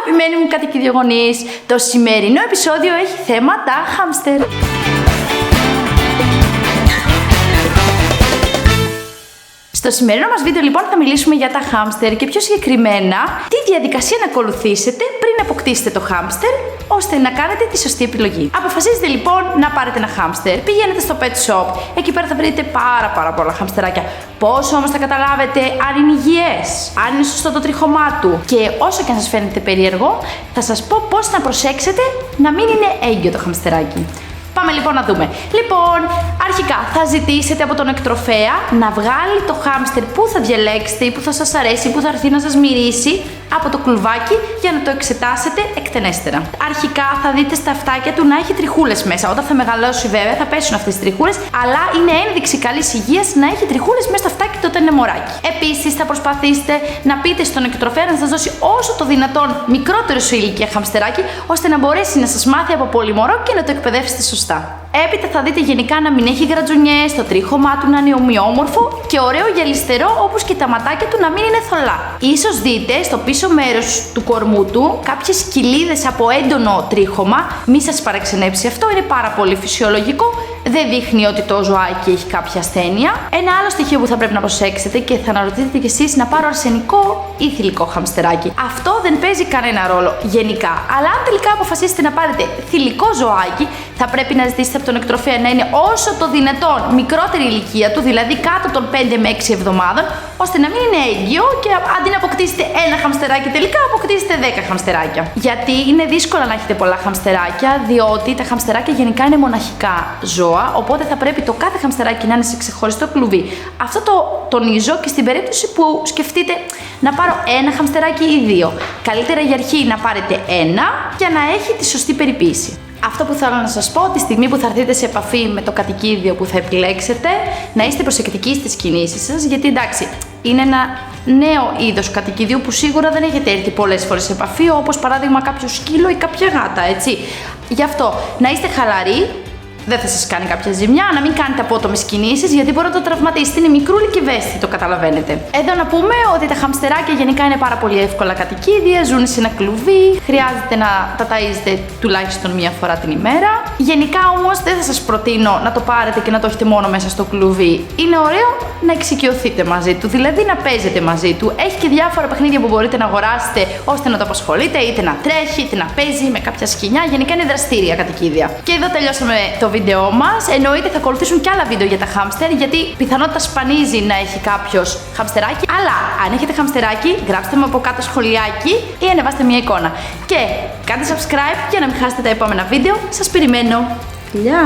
Αγαπημένοι μου κατοικιδιογονείς, το σημερινό επεισόδιο έχει θέμα τα χάμστερ. Στο σημερινό μας βίντεο λοιπόν θα μιλήσουμε για τα χάμστερ και πιο συγκεκριμένα τι διαδικασία να ακολουθήσετε πριν αποκτήσετε το χάμστερ ώστε να κάνετε τη σωστή επιλογή. Αποφασίζετε λοιπόν να πάρετε ένα χάμστερ, πηγαίνετε στο pet shop, εκεί πέρα θα βρείτε πάρα πολλά χαμστεράκια. Πόσο όμως θα καταλάβετε αν είναι υγιές, αν είναι σωστό το τρίχωμά του και όσο και αν σας φαίνεται περίεργο θα σας πω πώς να προσέξετε να μην είναι έγκυο το χαμστεράκι. Πάμε λοιπόν να δούμε. Λοιπόν, αρχικά θα ζητήσετε από τον εκτροφέα να βγάλει το χάμστερ που θα διαλέξετε ή που θα σας αρέσει, που θα έρθει να σας μυρίσει από το κλουβάκι για να το εξετάσετε εκτενέστερα. Αρχικά θα δείτε στα αυτάκια του να έχει τριχούλες μέσα. Όταν θα μεγαλώσει βέβαια θα πέσουν αυτές τις τριχούλες, αλλά είναι ένδειξη καλής υγείας να έχει τριχούλες μέσα στο αυτάκι του όταν είναι μωράκι. Επίσης θα προσπαθήσετε να πείτε στον εκτροφέα να σας δώσει όσο το δυνατόν μικρότερο σε ηλικία χαμστεράκι, ώστε να μπορέσει να σας μάθει από πολύ μωρό και να το εκπαιδεύσετε σωστά. Έπειτα θα δείτε γενικά να μην έχει γρατζουνιές, το τρίχωμά του να είναι ομοιόμορφο και ωραίο γυαλιστερό, όπως και τα ματάκια του να μην είναι θολά. Ίσως δείτε στο πίσω μέρος του κορμού του κάποιες κοιλίδες από έντονο τρίχωμα. Μη σας παραξενέψει αυτό, είναι πάρα πολύ φυσιολογικό. Δεν δείχνει ότι το ζωάκι έχει κάποια ασθένεια. Ένα άλλο στοιχείο που θα πρέπει να προσέξετε και θα αναρωτηθείτε κι εσείς, να πάρω αρσενικό ή θηλυκό χαμστεράκι. Αυτό δεν παίζει κανένα ρόλο γενικά. Αλλά αν τελικά αποφασίσετε να πάρετε θηλυκό ζωάκι, θα πρέπει να ζητήσετε από τον εκτροφέα να είναι όσο το δυνατόν μικρότερη ηλικία του, δηλαδή κάτω των 5 με 6 εβδομάδων, ώστε να μην είναι έγκυο και αντί να αποκτήσετε ένα χαμστεράκι τελικά αποκτήσετε 10 χαμστεράκια. Γιατί είναι δύσκολο να έχετε πολλά χαμστεράκια, διότι τα χαμστεράκια γενικά είναι μοναχικά ζώα, οπότε θα πρέπει το κάθε χαμστεράκι να είναι σε ξεχωριστό κλουβί. Αυτό το τονίζω και στην περίπτωση που σκεφτείτε να πάρω ένα χαμστεράκι ή δύο. Καλύτερα για αρχή να πάρετε ένα για να έχει τη σωστή περιποίηση. Αυτό που θέλω να σας πω, τη στιγμή που θα έρθετε σε επαφή με το κατοικίδιο που θα επιλέξετε, να είστε προσεκτικοί στις κινήσεις σας, γιατί εντάξει, είναι ένα νέο είδος κατοικιδίου που σίγουρα δεν έχετε έρθει πολλές φορές σε επαφή, όπως παράδειγμα κάποιο σκύλο ή κάποια γάτα, έτσι. Γι' αυτό να είστε χαλαροί. Δεν θα σας κάνει κάποια ζημιά, να μην κάνετε απότομες κινήσεις γιατί μπορεί να το τραυματίσετε. Είναι μικρούλι και ευαίσθητο, καταλαβαίνετε. Εδώ να πούμε ότι τα χαμστεράκια γενικά είναι πάρα πολύ εύκολα κατοικίδια, ζουν σε ένα κλουβί, χρειάζεται να τα ταΐζετε τουλάχιστον μία φορά την ημέρα. Γενικά όμως δεν θα σας προτείνω να το πάρετε και να το έχετε μόνο μέσα στο κλουβί. Είναι ωραίο να εξοικειωθείτε μαζί του, δηλαδή να παίζετε μαζί του. Έχει και διάφορα παιχνίδια που μπορείτε να αγοράσετε ώστε να το απασχολείτε, είτε να τρέχει, είτε να παίζει με κάποια σκοινιά. Γενικά είναι δραστήρια κατοικίδια. Και εδώ τελειώσαμε το βίντεό μας. Εννοείται θα ακολουθήσουν και άλλα βίντεο για τα χάμστερ, γιατί πιθανότητα σπανίζει να έχει κάποιος χαμστεράκι. Αλλά αν έχετε χαμστεράκι, γράψτε μου από κάτω σχολιάκι ή ανεβάστε μια εικόνα. Και κάντε subscribe για να μην χάσετε τα επόμενα βίντεο. Σας περιμένω. Φιλιά!